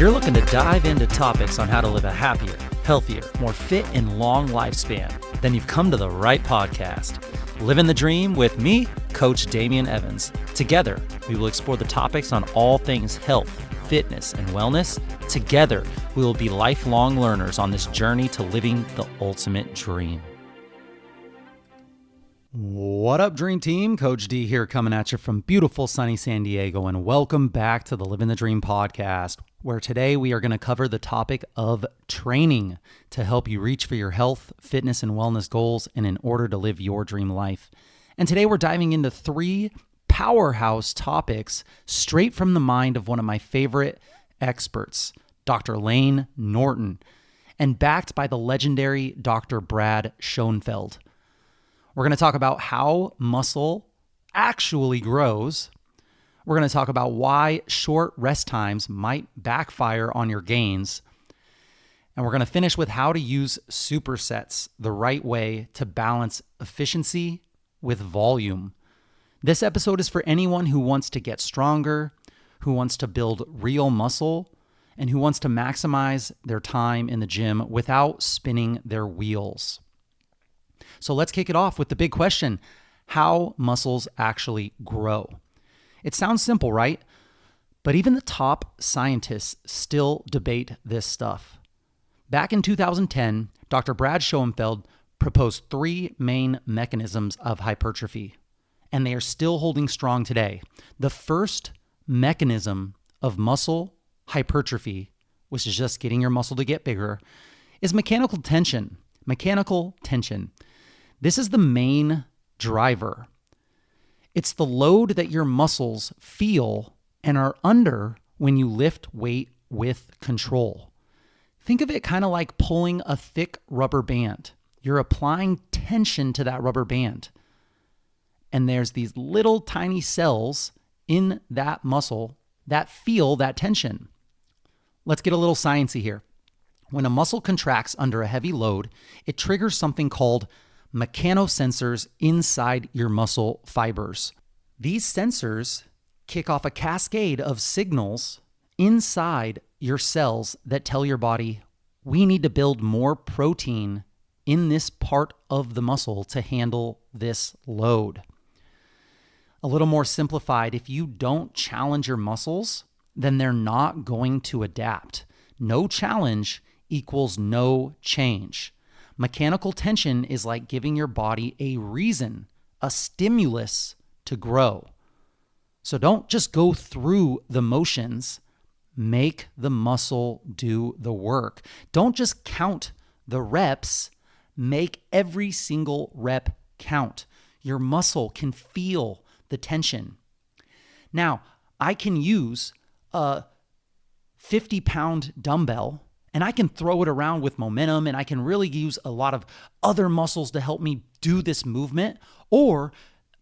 you're looking to dive into topics on how to live a happier, healthier, more fit, and long lifespan, then you've come to the right podcast. Living the Dream with me, Coach Damian Evans. Together, we will explore the topics on all things health, fitness, and wellness. Together, we will be lifelong learners on this journey to living the ultimate dream. What up, Dream Team? Coach D here, coming at you from beautiful sunny San Diego, and welcome back to the Living the Dream podcast, where today we are going to cover the topic of training to help you reach for your health, fitness, and wellness goals and in order to live your dream life. And today we're diving into 3 powerhouse topics straight from the mind of one of my favorite experts, Dr. Layne Norton, and backed by the legendary Dr. Brad Schoenfeld. We're going to talk about how muscle actually grows. We're going to talk about why short rest times might backfire on your gains. And we're going to finish with how to use supersets the right way to balance efficiency with volume. This episode is for anyone who wants to get stronger, who wants to build real muscle, and who wants to maximize their time in the gym without spinning their wheels. So let's kick it off with the big question: how muscles actually grow. It sounds simple, right? But even the top scientists still debate this stuff. Back in 2010, Dr. Brad Schoenfeld proposed 3 main mechanisms of hypertrophy, and they are still holding strong today. The first mechanism of muscle hypertrophy, which is just getting your muscle to get bigger, is mechanical tension. Mechanical tension. This is the main driver. It's the load that your muscles feel and are under when you lift weight with control. Think of it kind of like pulling a thick rubber band. You're applying tension to that rubber band. And there's these little tiny cells in that muscle that feel that tension. Let's get a little sciencey here. When a muscle contracts under a heavy load, it triggers something called mechanosensors inside your muscle fibers. These sensors kick off a cascade of signals inside your cells that tell your body, we need to build more protein in this part of the muscle to handle this load. A little more simplified, if you don't challenge your muscles, then they're not going to adapt. No challenge equals no change. Mechanical tension is like giving your body a reason, a stimulus to grow. So don't just go through the motions. Make the muscle do the work. Don't just count the reps. Make every single rep count. Your muscle can feel the tension. Now, I can use a 50-pound dumbbell and I can throw it around with momentum, and I can really use a lot of other muscles to help me do this movement. Or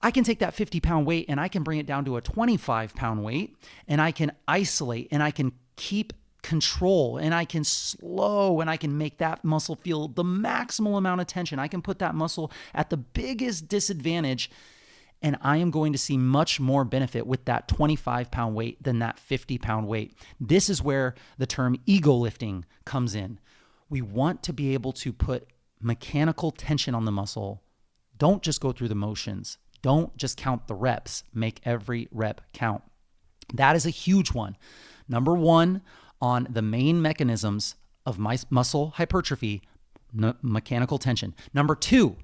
I can take that 50-pound weight and I can bring it down to a 25-pound weight, and I can isolate and I can keep control and I can slow and I can make that muscle feel the maximal amount of tension. I can put that muscle at the biggest disadvantage, and I am going to see much more benefit with that 25-pound weight than that 50-pound weight. This is where the term ego lifting comes in. We want to be able to put mechanical tension on the muscle. Don't just go through the motions. Don't just count the reps. Make every rep count. That is a huge one. Number 1 on the main mechanisms of muscle hypertrophy, mechanical tension. Number 2,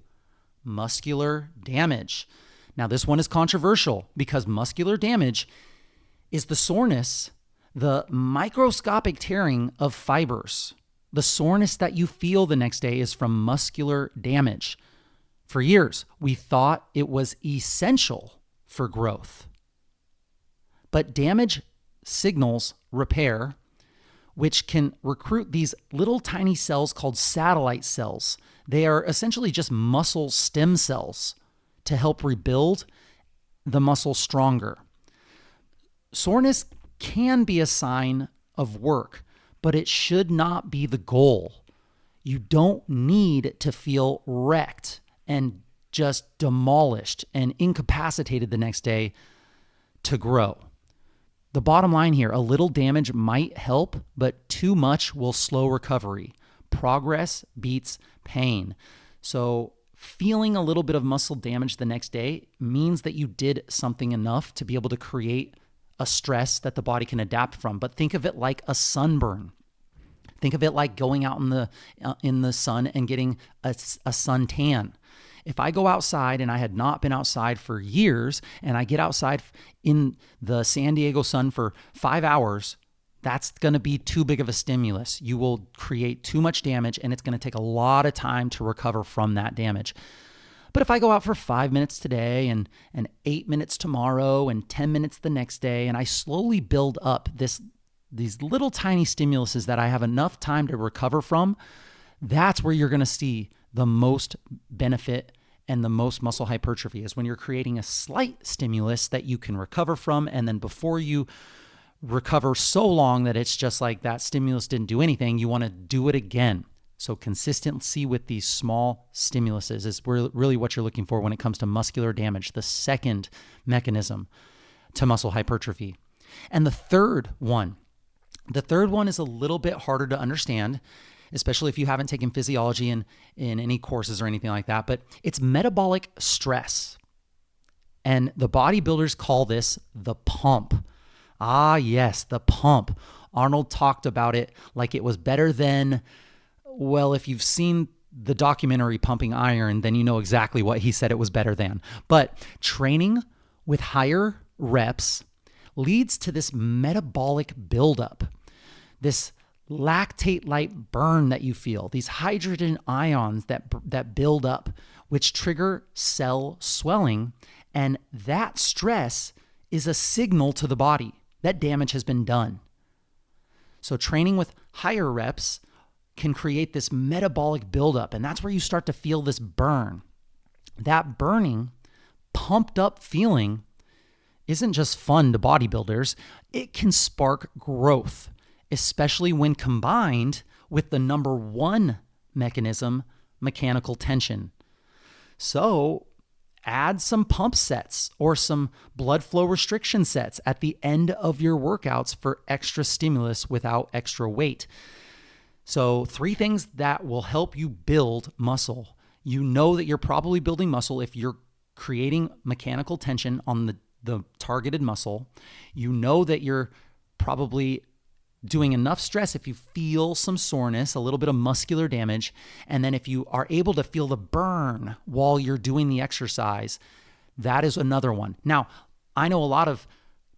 muscular damage. Now, this one is controversial because muscular damage is the soreness, the microscopic tearing of fibers. The soreness that you feel the next day is from muscular damage. For years, we thought it was essential for growth. But damage signals repair, which can recruit these little tiny cells called satellite cells. They are essentially just muscle stem cells to help rebuild the muscle stronger. Soreness can be a sign of work, but it should not be the goal. You don't need to feel wrecked and just demolished and incapacitated the next day to grow. The bottom line here, a little damage might help, but too much will slow recovery. Progress beats pain. So feeling a little bit of muscle damage the next day means that you did something enough to be able to create a stress that the body can adapt from. But think of it like a sunburn. Think of it like going out in the sun and getting a suntan. If I go outside and I had not been outside for years and I get outside in the San Diego sun for 5 hours, that's going to be too big of a stimulus. You will create too much damage and it's going to take a lot of time to recover from that damage. But if I go out for 5 minutes today and 8 minutes tomorrow and 10 minutes the next day, and I slowly build up these little tiny stimuluses that I have enough time to recover from, that's where you're going to see the most benefit and the most muscle hypertrophy, is when you're creating a slight stimulus that you can recover from. And then before you recover so long that it's just like that stimulus didn't do anything, you want to do it again. So consistency with these small stimuluses is really what you're looking for when it comes to muscular damage, the second mechanism to muscle hypertrophy. And the third one is a little bit harder to understand, especially if you haven't taken physiology in any courses or anything like that, but it's metabolic stress. And the bodybuilders call this the pump. Ah, yes, the pump. Arnold talked about it like it was better than, well, if you've seen the documentary Pumping Iron, then you know exactly what he said it was better than. But training with higher reps leads to this metabolic buildup, this lactate-like burn that you feel, these hydrogen ions that build up, which trigger cell swelling. And that stress is a signal to the body that damage has been done. So training with higher reps can create this metabolic buildup, and that's where you start to feel this burn. That burning, pumped up feeling isn't just fun to bodybuilders. It can spark growth, especially when combined with the number one mechanism, mechanical tension. So add some pump sets or some blood flow restriction sets at the end of your workouts for extra stimulus without extra weight. So 3 things that will help you build muscle. You know that you're probably building muscle if you're creating mechanical tension on the targeted muscle. You know that you're probably doing enough stress if you feel some soreness, a little bit of muscular damage. And then if you are able to feel the burn while you're doing the exercise, that is another one. Now, I know a lot of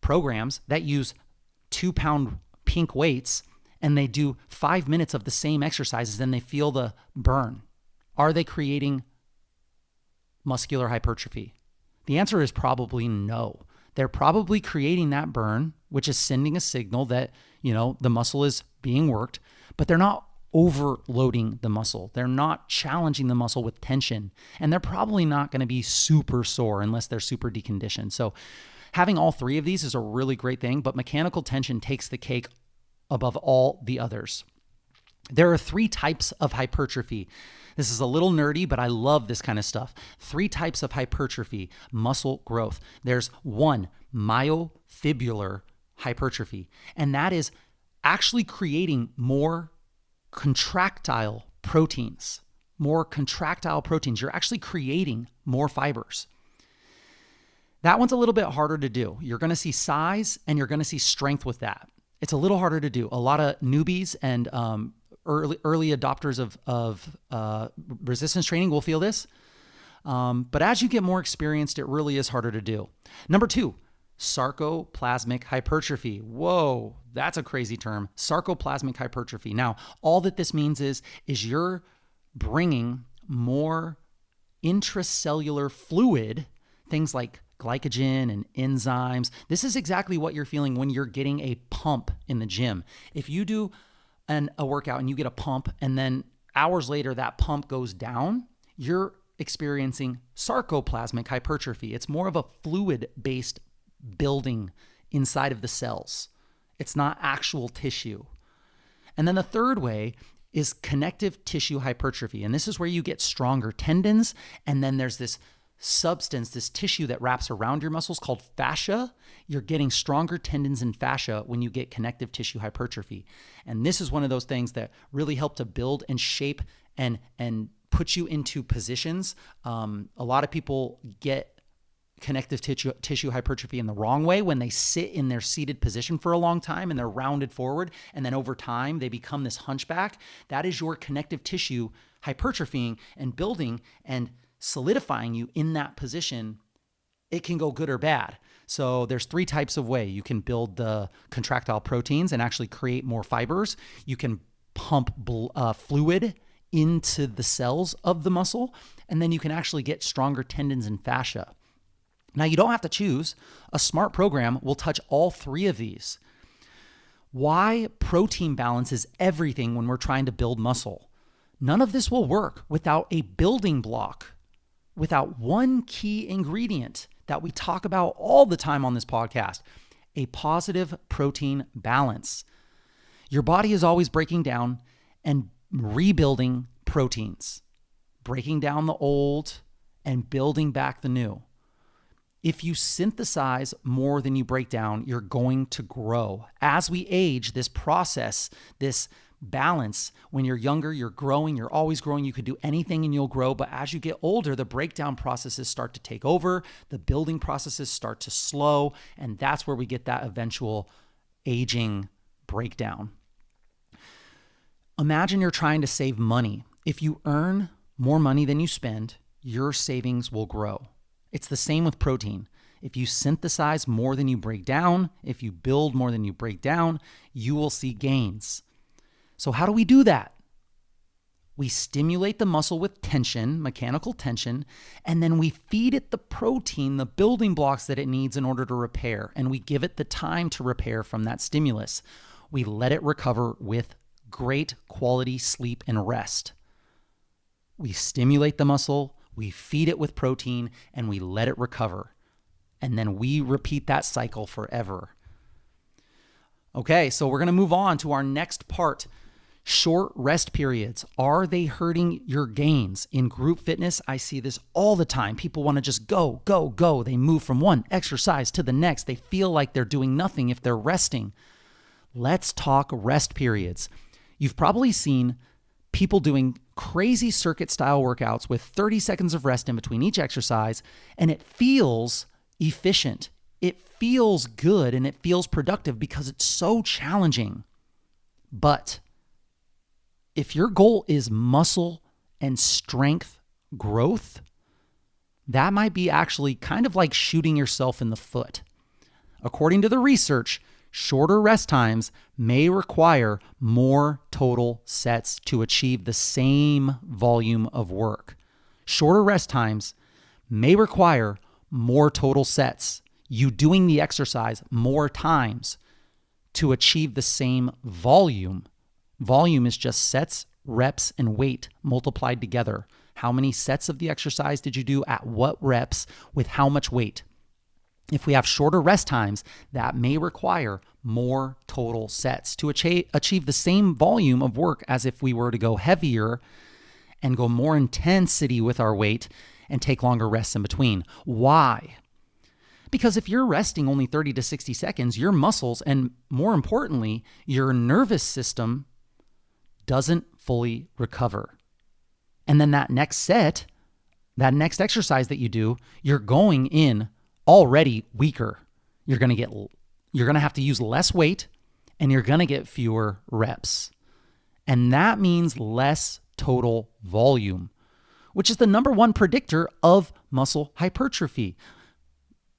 programs that use 2-pound pink weights and they do 5 minutes of the same exercises and they feel the burn. Are they creating muscular hypertrophy? The answer is probably no. They're probably creating that burn, which is sending a signal that, the muscle is being worked, but they're not overloading the muscle. They're not challenging the muscle with tension, and they're probably not going to be super sore unless they're super deconditioned. So having all 3 of these is a really great thing, but mechanical tension takes the cake above all the others. There are 3 types of hypertrophy. This is a little nerdy, but I love this kind of stuff. 3 types of hypertrophy, muscle growth. There's 1, myofibrillar hypertrophy, and that is actually creating more contractile proteins. You're actually creating more fibers. That one's a little bit harder to do. You're going to see size and you're going to see strength with that. It's a little harder to do. A lot of newbies and early adopters of resistance training will feel this. But as you get more experienced, it really is harder to do. Number 2, sarcoplasmic hypertrophy. Whoa, that's a crazy term. Sarcoplasmic hypertrophy. Now, all that this means is you're bringing more intracellular fluid, things like glycogen and enzymes. This is exactly what you're feeling when you're getting a pump in the gym. If you do a workout and you get a pump and then hours later that pump goes down, you're experiencing sarcoplasmic hypertrophy. It's more of a fluid-based building inside of the cells. It's not actual tissue. And then the third way is connective tissue hypertrophy. And this is where you get stronger tendons, and then there's this substance, this tissue that wraps around your muscles called fascia. You're getting stronger tendons and fascia when you get connective tissue hypertrophy. And this is one of those things that really help to build and shape and put you into positions. A lot of people get connective tissue hypertrophy in the wrong way when they sit in their seated position for a long time and they're rounded forward, and then over time they become this hunchback. That is your connective tissue hypertrophying and building and solidifying you in that position. It can go good or bad. So there's 3 types of way you can build the contractile proteins and actually create more fibers. You can pump fluid into the cells of the muscle, and then you can actually get stronger tendons and fascia. Now, you don't have to choose. A smart program will touch all 3 of these. Why protein balance is everything when we're trying to build muscle. None of this will work without a building block, without one key ingredient that we talk about all the time on this podcast, a positive protein balance. Your body is always breaking down and rebuilding proteins, breaking down the old and building back the new. If you synthesize more than you break down, you're going to grow. As we age, this process, this balance, when you're younger, you're growing, you're always growing, you could do anything and you'll grow. But as you get older, the breakdown processes start to take over, the building processes start to slow, and that's where we get that eventual aging breakdown. Imagine you're trying to save money. If you earn more money than you spend, your savings will grow. It's the same with protein. If you synthesize more than you break down, if you build more than you break down, you will see gains. So how do we do that? We stimulate the muscle with tension, mechanical tension, and then we feed it the protein, the building blocks that it needs in order to repair, and we give it the time to repair from that stimulus. We let it recover with great quality sleep and rest. We stimulate the muscle, we feed it with protein, and we let it recover. And then we repeat that cycle forever. Okay, so we're going to move on to our next part. Short rest periods. Are they hurting your gains? In group fitness, I see this all the time. People want to just go, go, go. They move from one exercise to the next. They feel like they're doing nothing if they're resting. Let's talk rest periods. You've probably seen people doing crazy circuit style workouts with 30 seconds of rest in between each exercise, and it feels efficient. It feels good and it feels productive because it's so challenging. But if your goal is muscle and strength growth, that might be actually kind of like shooting yourself in the foot. According to the research, shorter rest times may require more total sets to achieve the same volume of work. Shorter rest times may require more total sets, you doing the exercise more times to achieve the same volume. Volume is just sets, reps, and weight multiplied together. How many sets of the exercise did you do at what reps with how much weight? If we have shorter rest times, that may require more total sets to achieve the same volume of work as if we were to go heavier and go more intensity with our weight and take longer rests in between. Why? Because if you're resting only 30 to 60 seconds, your muscles and more importantly, your nervous system doesn't fully recover. And then that next set, that next exercise that you do, you're going in already weaker. You're going to have to use less weight and you're going to get fewer reps. And that means less total volume, which is the number one predictor of muscle hypertrophy.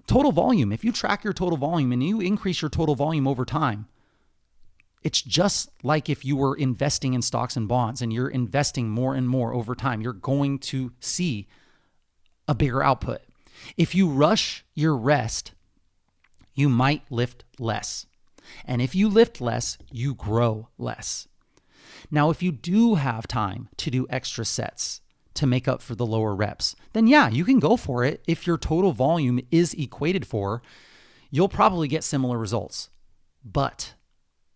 Total volume. If you track your total volume and you increase your total volume over time, it's just like if you were investing in stocks and bonds and you're investing more and more over time, you're going to see a bigger output. If you rush your rest, you might lift less. And if you lift less, you grow less. Now, if you do have time to do extra sets to make up for the lower reps, then yeah, you can go for it. If your total volume is equated for, you'll probably get similar results. But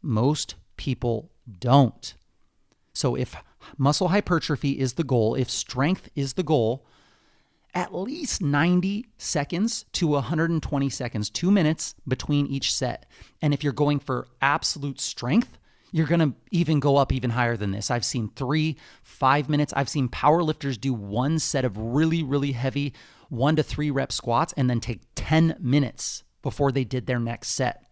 most people don't. So if muscle hypertrophy is the goal, if strength is the goal, at least 90 seconds to 120 seconds, 2 minutes between each set. And if you're going for absolute strength, you're going to even go up even higher than this. I've seen 3, 5 minutes. I've seen power lifters do one set of really, really heavy 1 to 3 rep squats and then take 10 minutes before they did their next set.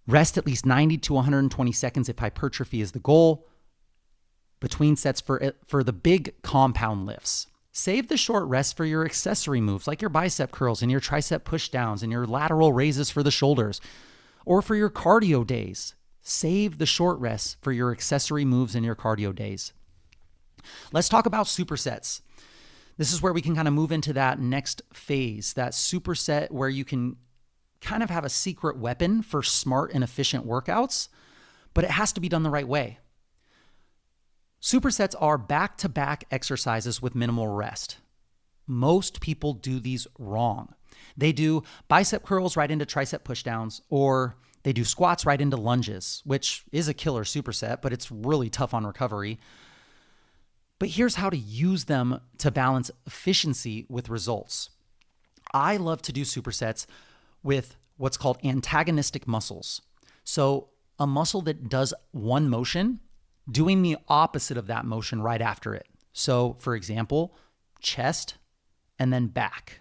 Rest at least 90 to 120 seconds if hypertrophy is the goal between sets for the big compound lifts. Save the short rest for your accessory moves like your bicep curls and your tricep pushdowns and your lateral raises for the shoulders, or for your cardio days. Save the short rest for your accessory moves and your cardio days. Let's talk about supersets. This is where we can kind of move into that next phase, that superset where you can kind of have a secret weapon for smart and efficient workouts, but it has to be done the right way. Supersets are back-to-back exercises with minimal rest. Most people do these wrong. They do bicep curls right into tricep pushdowns, or they do squats right into lunges, which is a killer superset, but it's really tough on recovery. But here's how to use them to balance efficiency with results. I love to do supersets with what's called antagonistic muscles. So a muscle that does one motion, doing the opposite of that motion right after it. So for example, chest and then back.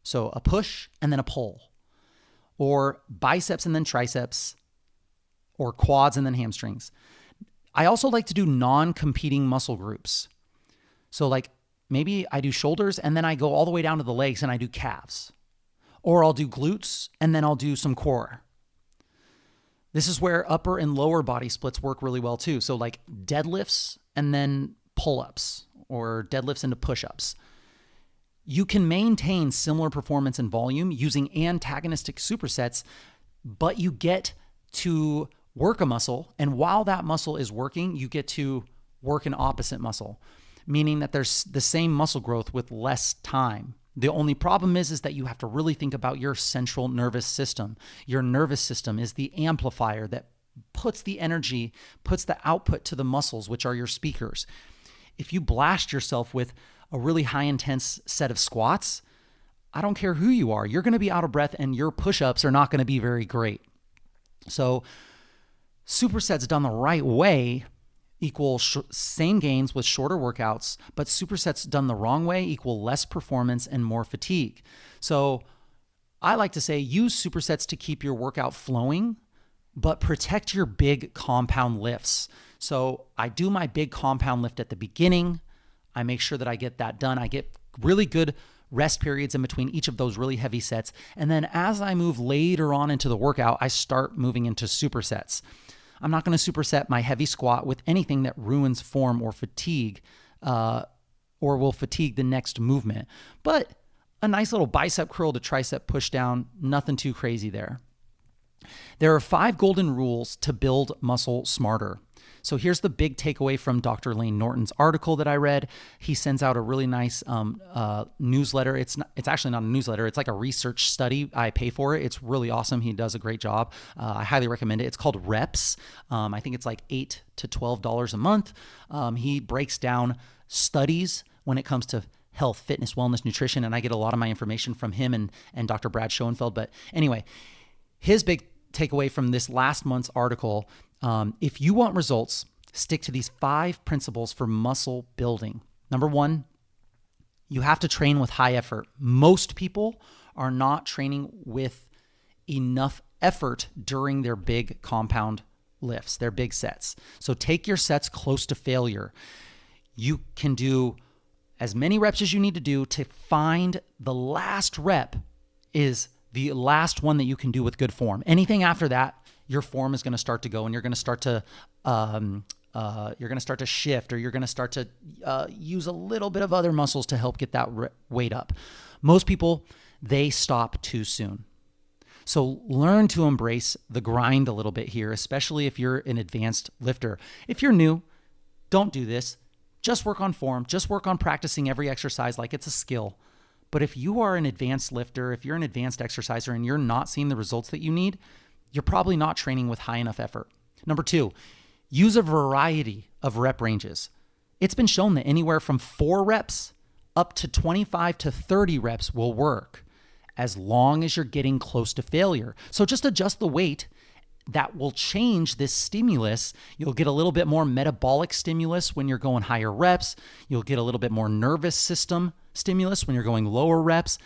So a push and then a pull. Or biceps and then triceps, or quads and then hamstrings. I also like to do non-competing muscle groups. So like maybe I do shoulders and then I go all the way down to the legs and I do calves. Or I'll do glutes and then I'll do some core. This is where upper and lower body splits work really well too. So like deadlifts and then pull-ups, or deadlifts into push-ups. You can maintain similar performance and volume using antagonistic supersets, but you get to work a muscle, and while that muscle is working, you get to work an opposite muscle, meaning that there's the same muscle growth with less time. The only problem is that you have to really think about your central nervous system. Your nervous system is the amplifier that puts the energy, puts the output to the muscles, which are your speakers. If you blast yourself with a really high intense set of squats, I don't care who you are, you're going to be out of breath and your push-ups are not going to be very great. So supersets done the right way equal same gains with shorter workouts, but supersets done the wrong way equal less performance and more fatigue. So I like to say use supersets to keep your workout flowing, but protect your big compound lifts. So I do my big compound lift at the beginning. I make sure that I get that done. I get really good rest periods in between each of those really heavy sets. And then as I move later on into the workout, I start moving into supersets. I'm not going to superset my heavy squat with anything that ruins form or fatigue, or will fatigue the next movement. But a nice little bicep curl to tricep push down, nothing too crazy there. There are 5 golden rules to build muscle smarter. So here's the big takeaway from Dr. Layne Norton's article that I read. He sends out a really nice newsletter. It's actually not a newsletter. It's like a research study. I pay for it. It's really awesome. He does a great job. I highly recommend it. It's called Reps. I think it's like $8 to $12 a month. He breaks down studies when it comes to health, fitness, wellness, nutrition, and I get a lot of my information from him and Dr. Brad Schoenfeld. But anyway, his big takeaway from this last month's article, if you want results, stick to these 5 principles for muscle building. Number 1, you have to train with high effort. Most people are not training with enough effort during their big compound lifts, their big sets. So take your sets close to failure. You can do as many reps as you need to do to find the last rep is the last one that you can do with good form. Anything after that, your form is going to start to go, and you're going to start to shift, or you're going to start to use a little bit of other muscles to help get that weight up. Most people, they stop too soon. So learn to embrace the grind a little bit here, especially if you're an advanced lifter. If you're new, don't do this. Just work on form. Just work on practicing every exercise like it's a skill. But if you are an advanced lifter, if you're an advanced exerciser and you're not seeing the results that you need, you're probably not training with high enough effort. Number 2, use a variety of rep ranges. It's been shown that anywhere from 4 reps Up to 25 to 30 reps will work as long as you're getting close to failure. So just adjust the weight. That will change this stimulus. You'll get a little bit more metabolic stimulus when you're going higher reps. You'll get a little bit more nervous system stimulus when you're going lower reps.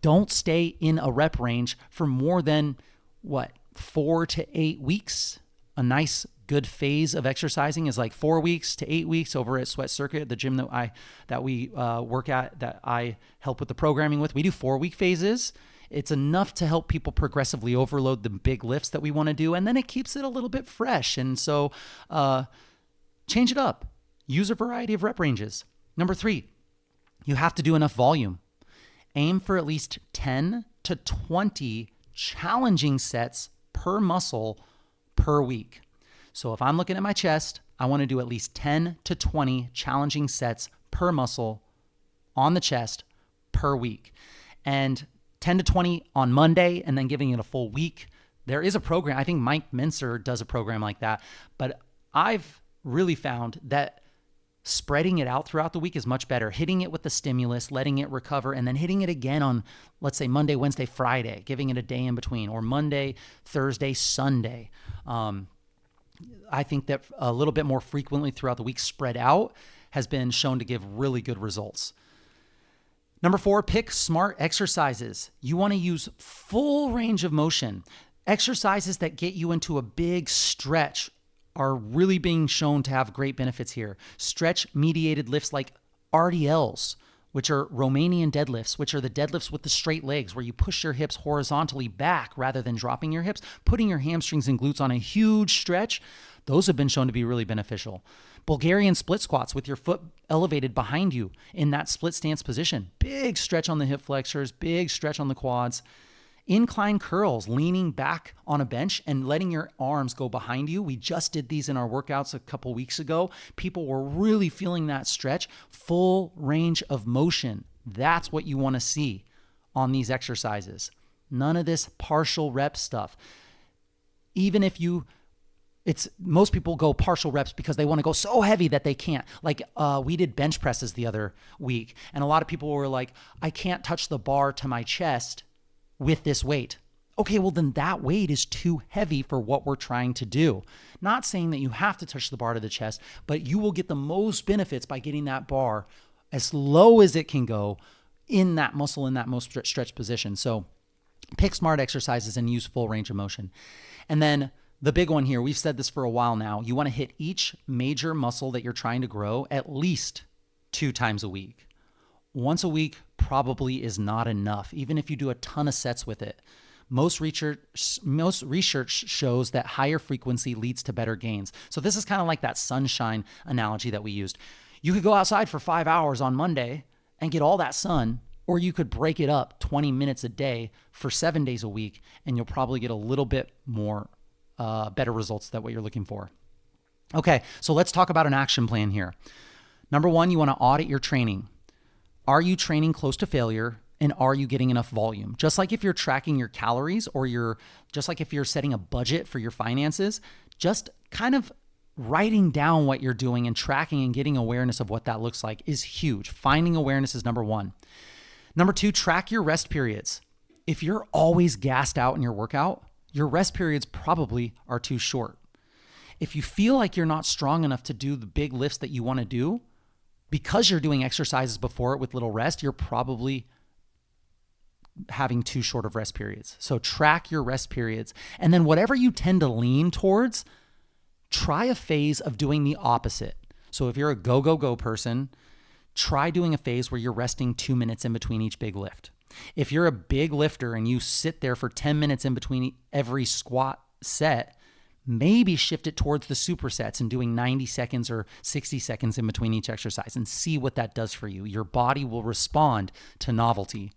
Don't stay in a rep range for more than 4 to 8 weeks. A nice good phase of exercising is like 4 weeks to 8 weeks over at Sweat Circuit, the gym that we work at, that I help with the programming with. We do 4-week phases. It's enough to help people progressively overload the big lifts that we want to do, and then it keeps it a little bit fresh. And so change it up. Use a variety of rep ranges. Number 3, you have to do enough volume. Aim for at least 10 to 20 challenging sets per muscle per week. So if I'm looking at my chest, I want to do at least 10 to 20 challenging sets per muscle on the chest per week. And 10 to 20 on Monday and then giving it a full week. There is a program, I think Mike Mincer does a program like that, but I've really found that spreading it out throughout the week is much better. Hitting it with the stimulus, letting it recover, and then hitting it again on, let's say, Monday, Wednesday, Friday, giving it a day in between, or Monday, Thursday, Sunday. I think that a little bit more frequently throughout the week spread out has been shown to give really good results. Number 4, pick smart exercises. You want to use full range of motion. Exercises that get you into a big stretch are really being shown to have great benefits here. Stretch-mediated lifts like RDLs, which are Romanian deadlifts, which are the deadlifts with the straight legs, where you push your hips horizontally back rather than dropping your hips, putting your hamstrings and glutes on a huge stretch. Those have been shown to be really beneficial. Bulgarian split squats with your foot elevated behind you in that split stance position. Big stretch on the hip flexors, big stretch on the quads. Incline curls, leaning back on a bench and letting your arms go behind you. We just did these in our workouts a couple weeks ago. People were really feeling that stretch. Full range of motion. That's what you want to see on these exercises. None of this partial rep stuff. Even if most people go partial reps because they want to go so heavy that they can't. Like we did bench presses the other week, and a lot of people were like, I can't touch the bar to my chest with this weight. Okay, well then that weight is too heavy for what we're trying to do. Not saying that you have to touch the bar to the chest, but you will get the most benefits by getting that bar as low as it can go in that muscle, in that most stretched position. So pick smart exercises and use full range of motion. And then the big one here, we've said this for a while now, you want to hit each major muscle that you're trying to grow at least 2 times a week. Once a week probably is not enough, even if you do a ton of sets with it. Most research shows that higher frequency leads to better gains. So this is kind of like that sunshine analogy that we used. You could go outside for 5 hours on Monday and get all that sun, or you could break it up 20 minutes a day for 7 days a week, and you'll probably get a little bit more better results than what you're looking for. Okay, so let's talk about an action plan here. Number 1, you want to audit your training. Are you training close to failure, and are you getting enough volume? Just like if you're tracking your calories, or just like if you're setting a budget for your finances, just kind of writing down what you're doing and tracking and getting awareness of what that looks like is huge. Finding awareness is number 1. Number 2, track your rest periods. If you're always gassed out in your workout, your rest periods probably are too short. If you feel like you're not strong enough to do the big lifts that you want to do, because you're doing exercises before it with little rest, you're probably having too short of rest periods. So track your rest periods. And then whatever you tend to lean towards, try a phase of doing the opposite. So if you're a go person, try doing a phase where you're resting 2 minutes in between each big lift. If you're a big lifter and you sit there for 10 minutes in between every squat set, maybe shift it towards the supersets and doing 90 seconds or 60 seconds in between each exercise and see what that does for you. Your body will respond to novelty.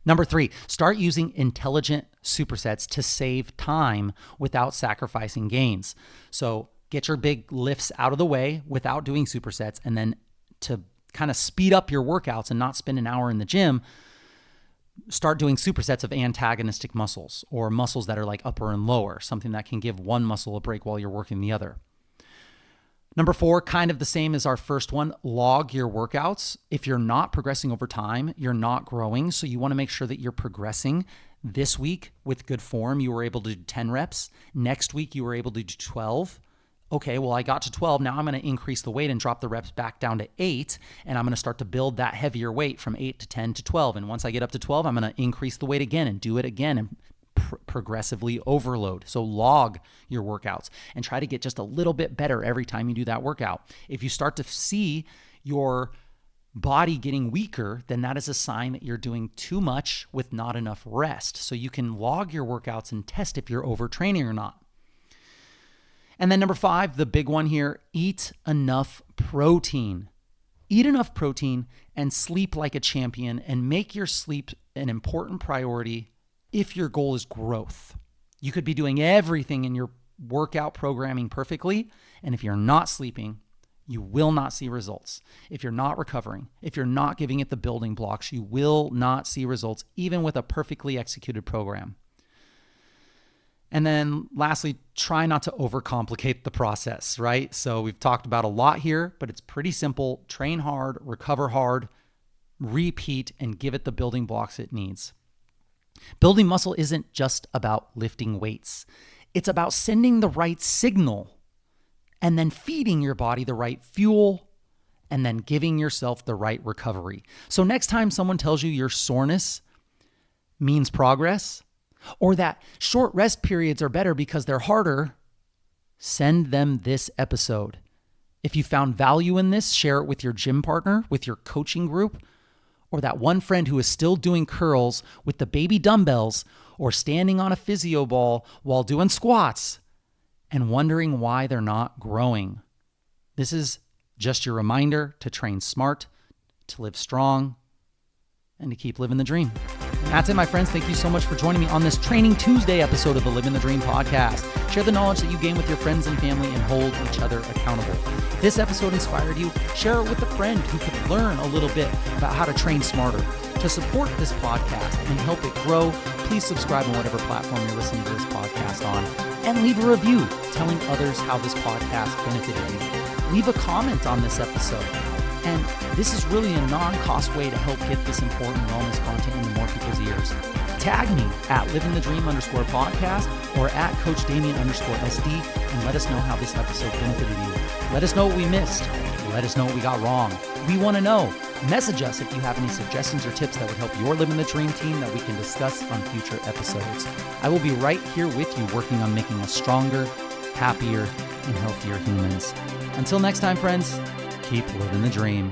Number 3, start using intelligent supersets to save time without sacrificing gains. So get your big lifts out of the way without doing supersets, and then to kind of speed up your workouts and not spend an hour in the gym, start doing supersets of antagonistic muscles, or muscles that are like upper and lower, something that can give one muscle a break while you're working the other. Number 4, kind of the same as our first one, log your workouts. If you're not progressing over time, you're not growing. So you want to make sure that you're progressing. This week with good form, you were able to do 10 reps. Next week, you were able to do 12. Okay, well, I got to 12. Now I'm going to increase the weight and drop the reps back down to 8. And I'm going to start to build that heavier weight from 8 to 10 to 12. And once I get up to 12, I'm going to increase the weight again and do it again and progressively overload. So log your workouts and try to get just a little bit better every time you do that workout. If you start to see your body getting weaker, then that is a sign that you're doing too much with not enough rest. So you can log your workouts and test if you're overtraining or not. And then number 5, the big one here, eat enough protein. Eat enough protein and sleep like a champion, and make your sleep an important priority if your goal is growth. You could be doing everything in your workout programming perfectly, and if you're not sleeping, you will not see results. If you're not recovering, if you're not giving it the building blocks, you will not see results, even with a perfectly executed program. And then lastly, try not to overcomplicate the process, right? So we've talked about a lot here, but it's pretty simple. Train hard, recover hard, repeat, and give it the building blocks it needs. Building muscle isn't just about lifting weights. It's about sending the right signal and then feeding your body the right fuel and then giving yourself the right recovery. So next time someone tells you your soreness means progress, or that short rest periods are better because they're harder, send them this episode. If you found value in this, share it with your gym partner, with your coaching group, or that one friend who is still doing curls with the baby dumbbells or standing on a physio ball while doing squats and wondering why they're not growing. This is just your reminder to train smart, to live strong, and to keep living the dream. That's it, my friends. Thank you so much for joining me on this Training Tuesday episode of the Living the Dream podcast. Share the knowledge that you gain with your friends and family and hold each other accountable. If this episode inspired you, share it with a friend who could learn a little bit about how to train smarter. To support this podcast and help it grow, please subscribe on whatever platform you're listening to this podcast on, and leave a review telling others how this podcast benefited you. Leave a comment on this episode. And this is really a non-cost way to help get this important wellness content into more people's ears. Tag me at livingthedream_podcast or at coachdamian_SD and let us know how this episode benefited you. Let us know what we missed. Let us know what we got wrong. We want to know. Message us if you have any suggestions or tips that would help your Living the Dream team that we can discuss on future episodes. I will be right here with you working on making us stronger, happier, and healthier humans. Until next time, friends, keep living the dream.